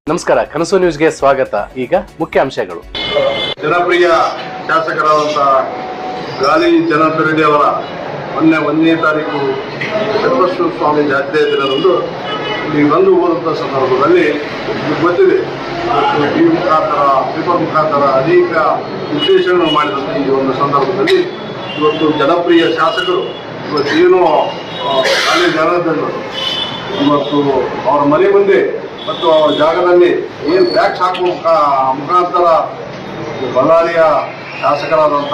ನಮಸ್ಕಾರ, ಕನಸು ನ್ಯೂಸ್ಗೆ ಸ್ವಾಗತ. ಈಗ ಮುಖ್ಯಾಂಶಗಳು. ಜನಪ್ರಿಯ ಶಾಸಕರಾದಂತಹ ಗಾಲಿ ಜನಾರ್ದನ ರೆಡ್ಡಿ ಅವರ ಮೊನ್ನೆ 1ನೇ ತಾರೀಕು ಚನ್ನಬಸವೇಶ್ವರ ಸ್ವಾಮಿ ಜಾತ್ರೆಯ ದಿನದಂದು ಇಲ್ಲಿ ಬಂದು ಹೋದಂಥ ಸಂದರ್ಭದಲ್ಲಿ ಗೊತ್ತಿದೆ, ಟಿವಿ ಮುಖಾಂತರ, ಪೇಪರ್ ಮುಖಾಂತರ ಅನೇಕ ವಿಶ್ಲೇಷಣೆ ಮಾಡಿದಂಥ ಈ ಒಂದು ಸಂದರ್ಭದಲ್ಲಿ ಇವತ್ತು ಜನಪ್ರಿಯ ಶಾಸಕರು ಇವತ್ತೇನು ಗಾಲಿ ಜನಾರ್ದನ ಇವತ್ತು ಅವರ ಮನೆ ಮುಂದೆ ಮತ್ತು ಅವರ ಜಾಗದಲ್ಲಿ ಏನು ಟ್ಯಾಕ್ಸ್ ಹಾಕುವ ಮುಖಾಂತರ ಬಳ್ಳಾರಿಯ ಶಾಸಕರಾದಂಥ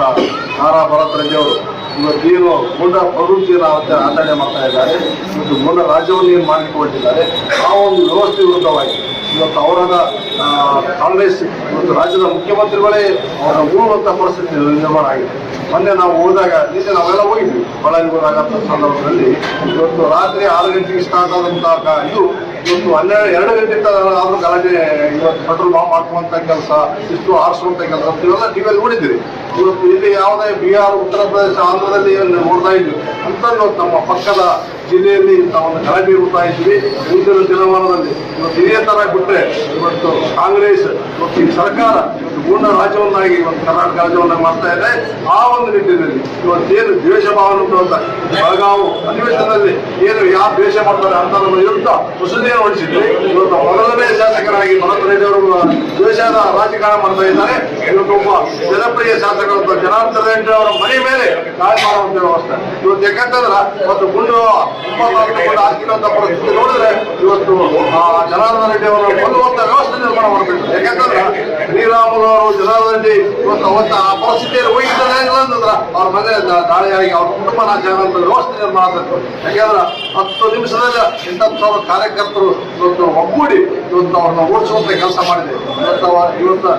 ನಾರಾ ಭರತ್ ರೆಡ್ಡಿ ಅವರು ಇವತ್ತೇನು ಗೂಂಡ ಪ್ರವೃತ್ತಿಯನ್ನು ಆಚರಣೆ ಮಾಡ್ತಾ ಇದ್ದಾರೆ ಮತ್ತು ಗೂಂಡ ರಾಜ್ಯವನ್ನು ಏನು ಮಾಡಲಿಕ್ಕೆ ಹೊರಟಿದ್ದಾರೆ. ಆ ಒಂದು ವ್ಯವಸ್ಥೆ ವಿರುದ್ಧವಾಗಿ ಇವತ್ತು ಅವರಾದ ಕಾಂಗ್ರೆಸ್ ಇವತ್ತು ರಾಜ್ಯದ ಮುಖ್ಯಮಂತ್ರಿಗಳೇ ಅವರ ಉಳುವಂಥ ಪರಿಸ್ಥಿತಿ ನಿರ್ಮಾಣ ಆಗಿದೆ. ಮೊನ್ನೆ ನಾವು ಹೋದಾಗ, ನಿನ್ನೆ ನಾವೆಲ್ಲ ಹೋಗಿದ್ವಿ ಬಳ್ಳಾರಿ ಹೋದಾಗಂಥ ಸಂದರ್ಭದಲ್ಲಿ ಇವತ್ತು ರಾತ್ರಿ 6 ಗಂಟೆಗೆ ಸ್ಟಾರ್ಟ್ ಆದಂತಹ ಇದು ಇವತ್ತು 2 ಗಂಟೆ ಆದ್ರೂ ಗಲಾಟೆ, ಇವತ್ತು ಪೆಟ್ರೋಲ್ ಬಾಂಬ್ ಹಾಕುವಂಥ ಕೆಲಸ, ಇಷ್ಟು ಆರಿಸುವಂಥ ಕೆಲಸ ಇವೆಲ್ಲ ಟಿವಿಯಲ್ಲಿ ನೋಡಿದ್ದೀರಿ. ಇವತ್ತು ಇಲ್ಲಿ ಯಾವುದೇ ಬಿಹಾರ, ಉತ್ತರ ಪ್ರದೇಶ, ಆಂಧ್ರದಲ್ಲಿ ನೋಡ್ತಾ ಇದ್ವಿ ಅಂತ ನಮ್ಮ ಪಕ್ಕದ ಜಿಲ್ಲೆಯಲ್ಲಿ ಇಂಥ ಒಂದು ಗಲಾಟೆ ಇರ್ತಾ ಇದ್ವಿ. ಮುಂದಿನ ದಿನಮಾನದಲ್ಲಿ ಇವತ್ತು ಇದೇ ಥರ ಬಿಟ್ಟರೆ ಇವತ್ತು ಕಾಂಗ್ರೆಸ್ ಇವತ್ತು ಈ ಸರ್ಕಾರ ಇವತ್ತು ಗೂಂಡ ರಾಜ್ಯವನ್ನಾಗಿ ಇವತ್ತು ಕರ್ನಾಟಕ ರಾಜ್ಯವನ್ನಾಗಿ ಮಾಡ್ತಾ ಇದೆ. ಆ ಒಂದು ನಿಟ್ಟಿನಲ್ಲಿ ಇವತ್ತೇನು ದ್ವೇಷ ಭಾವನೆ ಅಂತ ಬೆಳಗಾವಿ ಅಧಿವೇಶನದಲ್ಲಿ ಏನು ಯಾವ ದ್ವೇಷ ಮಾಡ್ತಾರೆ ಅಂತ ನಮ್ಮ ವಿರುದ್ಧ ಮುಸುದಿಯನ್ನು ಹೊಡಿಸಿದ್ವಿ. ಇವತ್ತು ಮೊದಲನೇ ಶಾಸಕರಾಗಿ ಭರತ್ ರೆಡ್ಡಿ ಅವರು ದ್ವೇಷದ ರಾಜಕಾರಣ ಮಾಡ್ತಾ ಇದ್ದಾರೆ. ಇವತ್ತೊಬ್ಬ ಜನಪ್ರಿಯ ಶಾಸಕರಂತ ಜನಾರ್ದನ ರೆಡ್ಡಿ ಅವರ ಮನೆ ಮೇಲೆ ದಾಳಿ ಮಾಡುವಂತ ವ್ಯವಸ್ಥೆ ಇವತ್ತು. ಯಾಕಂತಂದ್ರೆ ಇವತ್ತು ಗುಂಡು 9 ಹಾಕಿರುವಂತ ಪರಿಸ್ಥಿತಿ ನೋಡಿದ್ರೆ ಇವತ್ತು ಜನಾರ್ದನ ರೆಡ್ಡಿ ಅವರು ಕೊಲ್ಲುವಂತ ವ್ಯವಸ್ಥೆ ನಿರ್ಮಾಣ ಮಾಡಬೇಕು. ಯಾಕಂತಂದ್ರೆ ಶ್ರೀರಾಮುಲು ಅವರು ಜನಾರ್ದನ ರೆಡ್ಡಿ ಇವತ್ತು ಅವತ್ತು ಆ ಪರಿಸ್ಥಿತಿಯಲ್ಲಿ ಹೋಗಿದ್ದಾರೆ ಅಂತಂದ್ರೆ ಅವ್ರ ಮನೆ ದಾಳಿಯಾಗಿ ಅವ್ರ ಕುಟುಂಬ ನಾಶ ಆಗುವಂತ ವ್ಯವಸ್ಥೆ ನಿರ್ಮಾಣ ಆಗಬೇಕು. ಯಾಕಂದ್ರೆ 10 ನಿಮಿಷದಾಗ 8,000 ಕಾರ್ಯಕರ್ತರು ಇವತ್ತು ಒಗ್ಗೂಡಿ ಇವತ್ತು ಅವ್ರನ್ನ ಓಡಿಸುವಂತ ಕೆಲಸ ಮಾಡಿದೆ. ಇವತ್ತು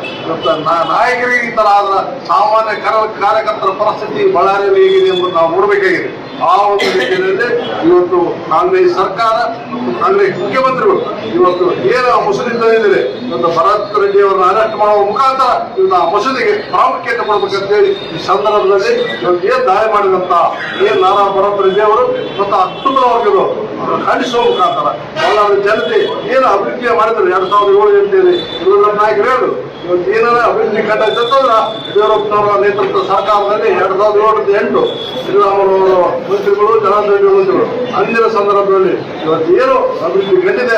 ನಾಯಕರಿಗೆ ಈ ತರ ಆದ್ರೆ ಸಾಮಾನ್ಯ ಕಾರ್ಯಕರ್ತರ ಪರಿಸ್ಥಿತಿ ಬಳ್ಳಾರಿಯಲ್ಲಿ ಹೇಗಿದೆ ಎಂಬುದು ನಾವು ನೋಡಬೇಕಾಗಿದೆ. ಆ ಒಂದು ನಿಟ್ಟಿನಲ್ಲಿ ಇವತ್ತು ಕಾಂಗ್ರೆಸ್ ಸರ್ಕಾರ ಮತ್ತು ಕಾಂಗ್ರೆಸ್ ಮುಖ್ಯಮಂತ್ರಿಗಳು ಇವತ್ತು ಏನು ಆ ಮಸೂದೆ ತಂದಿದ್ದಾರೆ, ಇವತ್ತು ಭರತ್ ರೆಡ್ಡಿ ಅವರನ್ನ ಅರೆಸ್ಟ್ ಮಾಡುವ ಮುಖಾಂತರ ಇವತ್ತು ಆ ಮಸೂದೆಗೆ ಪ್ರಾಮುಖ್ಯತೆ ಕೊಡಬೇಕಂತೇಳಿ ಈ ಸಂದರ್ಭದಲ್ಲಿ ಇವತ್ತು ಏನು ದಾಳಿ ಮಾಡಿದಂತ ಏನು ನಾರಾ ಭರತ್ ರೆಡ್ಡಿ ಅವರು ಮತ್ತು ಆ ಕುಟುಂಬದ ವರ್ಗದವರು ಖಂಡಿಸುವ ಮುಖಾಂತರ ಬಳ್ಳಾರಿ ಜನತೆ ಏನು ಅಭಿವೃದ್ಧಿ ಮಾಡಿದ್ರು 2007 ಅಂತೇಳಿ ಇವರು ನಾಯಕರು ಹೇಳಿದ್ರು. ಇವತ್ತು ಏನಾರ ಅಭಿವೃದ್ಧಿ ಕಂಡಂತಂದ್ರೆ ಯಡಿಯೂರಪ್ಪನವರ ನೇತೃತ್ವದ ಸರ್ಕಾರದಲ್ಲಿ 2007-8 ಶ್ರೀರಾಮುಲು ಮಂತ್ರಿಗಳು, ಜನಾರ್ದನ ರೆಡ್ಡಿ ಮಂತ್ರಿಗಳು ಅಂದಿನ ಸಂದರ್ಭದಲ್ಲಿ ಇವತ್ತು ಏನು ಅಭಿವೃದ್ಧಿ ಕಂಡಿದೆ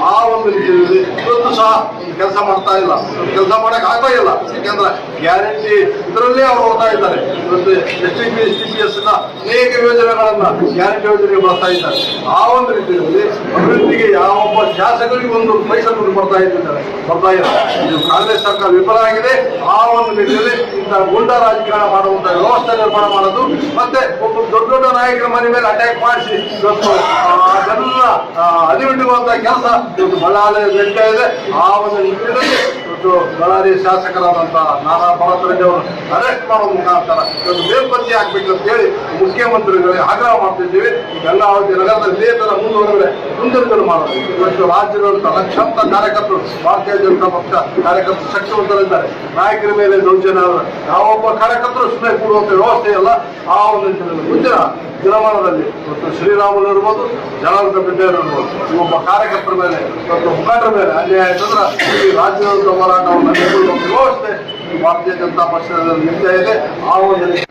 ಆ ಒಂದು ರೀತಿಯಲ್ಲಿ ಇವತ್ತು ಸಹ ಕೆಲಸ ಮಾಡ್ತಾ ಇಲ್ಲ, ಕೆಲಸ ಮಾಡಕ್ ಆಗ್ತಾ ಇಲ್ಲ. ಯಾಕೆಂದ್ರೆ ಗ್ಯಾರಂಟಿ ಇದರಲ್ಲೇ ಅವರು ಓದ್ತಾ ಇದ್ದಾರೆ. ಇವತ್ತು STPS ಅನೇಕ ಯೋಜನೆಗಳನ್ನ ಗ್ಯಾರಂಟಿ ಯೋಜನೆಗೆ ಬರ್ತಾ ಇದ್ದಾರೆ. ಆ ಒಂದು ರೀತಿಯಲ್ಲಿ ಅಭಿವೃದ್ಧಿಗೆ ಯಾವೊಬ್ಬ ಶಾಸಕರಿಗೆ ಒಂದು ಪೈಸೆ ದುಡ್ಡು ಬರ್ತಾ ಇಲ್ಲ. ಇದು ಕಾಂಗ್ರೆಸ್ ಸರ್ಕಾರ ವಿಫಲ ಆಗಿದೆ. ಆ ಒಂದು ನಿಟ್ಟಿನಲ್ಲಿ ಇಂಥ ಗೂಂಡ ರಾಜಕಾರಣ ಮಾಡುವಂತ ವ್ಯವಸ್ಥೆ ನಿರ್ಮಾಣ ಮಾಡೋದು, ಮತ್ತೆ ಒಬ್ಬ ದೊಡ್ಡ ದೊಡ್ಡ ನಾಯಕರ ಮನೆ ಮೇಲೆ ಅಟ್ಯಾಕ್ ಮಾಡಿಸಿ ಇವತ್ತು ಅದನ್ನ ಅದಿವಿಡುವಂತ ಕೆಲಸ ಇವತ್ತು ಬಳ್ಳಾರಿ ನಡೀತಾ ಇದೆ. ಆ ಒಂದು ನಿಟ್ಟಿನಲ್ಲಿ ಇವತ್ತು ಬಳ್ಳಾರಿ ಶಾಸಕರಾದಂತಹ ನಾರಾ ಭರತ್ ರೆಡ್ಡಿ ಅವರು ಅರೆಸ್ಟ್ ಮಾಡುವ ಮುಖಾಂತರ ಇವತ್ತು ಬೇರ್ಪತ್ತಿ ಹಾಕ್ಬೇಕಂತ ಹೇಳಿ ಮುಖ್ಯಮಂತ್ರಿಗಳಿಗೆ ಆಗ್ರಹ ಮಾಡ್ತಿದ್ದೀವಿ. ಈ ಗಂಗಾವತಿ ನಗರದಲ್ಲಿ ಇದೇ ತರ ಮುಂದುವರೆದು ಮಾಡೋದು. ಇವತ್ತು ರಾಜ್ಯದ ಲಕ್ಷಾಂತರ ಕಾರ್ಯಕರ್ತರು, ಭಾರತೀಯ ಜನತಾ ಪಕ್ಷ ಕಾರ್ಯಕರ್ತರು ಶಕ್ತಿವಂತರಿದ್ದಾರೆ. ನಾಯಕರ ಮೇಲೆ ದೌರ್ಜನ್ಯ ಯಾವೊಬ್ಬ ಕಾರ್ಯಕರ್ತರು ಸುಮ್ಮನೆ ಕೊಡುವಂತ ವ್ಯವಸ್ಥೆ ಇಲ್ಲ. ಆ ಒಂದು ಮುಂದಿನ ದಿನಮಾನದಲ್ಲಿ ಇವತ್ತು ಶ್ರೀರಾಮುಲು ಇರ್ಬೋದು, ಜನಾರ್ದನ ರೆಡ್ಡಿ ಇರ್ಬೋದು, ಒಬ್ಬ ಕಾರ್ಯಕರ್ತರ ಮೇಲೆ ಇವತ್ತು ಮುಖಂಡರ ಮೇಲೆ ಅನ್ಯಾಯ ಆಯ್ತಂದ್ರೆ ಈ ರಾಜ್ಯದ ಹೋರಾಟವನ್ನು ನಡೆಸಿಕೊಳ್ಳುವ ವ್ಯವಸ್ಥೆ ಭಾರತೀಯ ಜನತಾ ಪಕ್ಷದಲ್ಲಿ ನಿಂತ ಇದೆ. ಆ ಒಂದು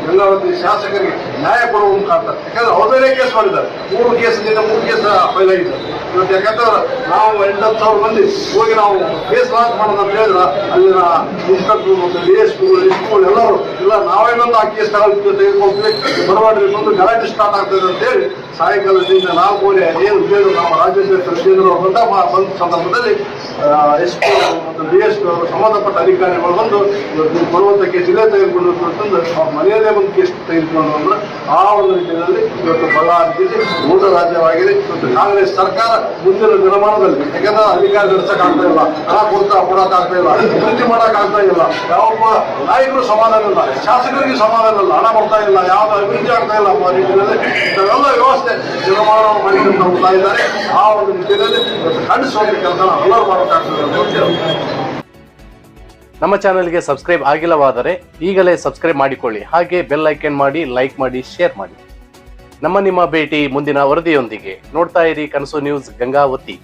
ಗಂಗಾವತಿ ಶಾಸಕರಿಗೆ ನ್ಯಾಯ ಕೊಡುವ ಮುಖಾಂತರ, ಯಾಕಂದ್ರೆ ಅವ್ರ ಮೇಲೆ ಕೇಸ್ ಮಾಡಿದ್ದಾರೆ. 3 ಕೇಸ್ ಫೈಲ್ ಆಗಿದ್ದಾರೆ. ಇವತ್ತು ಯಾಕಂತಂದ್ರೆ ನಾವು 8,000 ಮಂದಿ ಹೋಗಿ ನಾವು ಕೇಸ್ ಲಾಂಚ್ ಮಾಡೋದು ಅಂತ ಹೇಳಿದ್ರೆ ಅಲ್ಲಿನ ಇನ್ಸ್ಪೆಕ್ಟರ್ ಮತ್ತು DSP ಎಲ್ಲರೂ ಇಲ್ಲ ನಾವೇ ಬಂದು ಆ ಕೇಸ್ ತೆಗೆದುಕೊಳ್ತೀವಿ, ಬರಬಾರ್ದು ಒಂದು ಗಲಾಟೆ ಸ್ಟಾರ್ಟ್ ಆಗ್ತದೆ ಅಂತ ಹೇಳಿ ಸಾಯಂಕಾಲದಿಂದ 4 ಗಂಟೆ ಏನು ಬೇರೆ ನಮ್ಮ ರಾಜ್ಯಾಧ್ಯಕ್ಷರು ಬಂದ ಸಂದರ್ಭದಲ್ಲಿ SP ಮತ್ತು DSP ಅವರು ಸಂಬಂಧಪಟ್ಟ ಅಧಿಕಾರಿಗಳು ಬಂದು ಇವತ್ತು ಬರುವಂತ ಕೇಸ್ ಇಲ್ಲೇ ತೆಗೆದುಕೊಂಡು ಅಂತಂದು ಅವ್ರ ಮನೆಯಲ್ಲೇ ಬಂದು ಕೇಸ್ ತೆಗೆದುಕೊಂಡು ಅಂದ್ರೆ ಆ ಒಂದು ನಿಟ್ಟಿನಲ್ಲಿ ಇವತ್ತು ಬಳ್ಳಾರಿ ಜಿಲ್ಲೆ ಗೂಂಡ ರಾಜ್ಯವಾಗಿದೆ. ಇವತ್ತು ಕಾಂಗ್ರೆಸ್ ಸರ್ಕಾರ ಮುಂದಿನ ದಿನಮಾನದಲ್ಲಿ, ಯಾಕಂದ್ರೆ ಅಧಿಕಾರ ನಡೆಸಕ್ ಆಗ್ತಾ ಇಲ್ಲ, ಹಣ ಕೊಡಕ್ ಆಗ್ತಾ ಇಲ್ಲ, ಅಭಿವೃದ್ಧಿ ಮಾಡಕ್ ಆಗ್ತಾ ಇಲ್ಲ, ಯಾವೊಬ್ಬ ನಾಯಕರು ಸಮಾಧಾನ ಇಲ್ಲ, ಶಾಸಕರಿಗೆ ಸಮಾಧಾನ ಇಲ್ಲ, ಹಣ ಬರ್ತಾ ಇಲ್ಲ, ಯಾವ್ದು ಅಭಿವೃದ್ಧಿ ಆಗ್ತಾ ಇಲ್ಲ ಅನ್ನೋ ನಿಟ್ಟಿನಲ್ಲಿ ಇಂಥವೆಲ್ಲ ವ್ಯವಸ್ಥೆ ನಿರ್ಮಾಣ ಮಾಡಿಕೊಂಡು ಹೋಗ್ತಾ ಇದ್ದಾರೆ. ಆ ಒಂದು ನಿಟ್ಟಿನಲ್ಲಿ ಇವತ್ತು ಖಂಡಿಸುವಂತ ಕೆಲಸ ಎಲ್ಲರೂ ಮಾಡಬೇಕಾಗ್ತದೆ ಅಂತ. ನಮ್ಮ ಚಾನೆಲ್ಗೆ ಸಬ್ಸ್ಕ್ರೈಬ್ ಆಗಿಲ್ಲವಾದರೆ ಈಗಲೇ ಸಬ್ಸ್ಕ್ರೈಬ್ ಮಾಡಿಕೊಳ್ಳಿ. ಹಾಗೆ ಬೆಲ್ ಐಕಾನ್ ಮಾಡಿ, ಲೈಕ್ ಮಾಡಿ, ಶೇರ್ ಮಾಡಿ. ನಿಮ್ಮ ಭೇಟಿ ಮುಂದಿನ ವರದಿಯೊಂದಿಗೆ. ನೋಡ್ತಾ ಇರಿ ಕನಸು ನ್ಯೂಸ್ ಗಂಗಾವತಿ.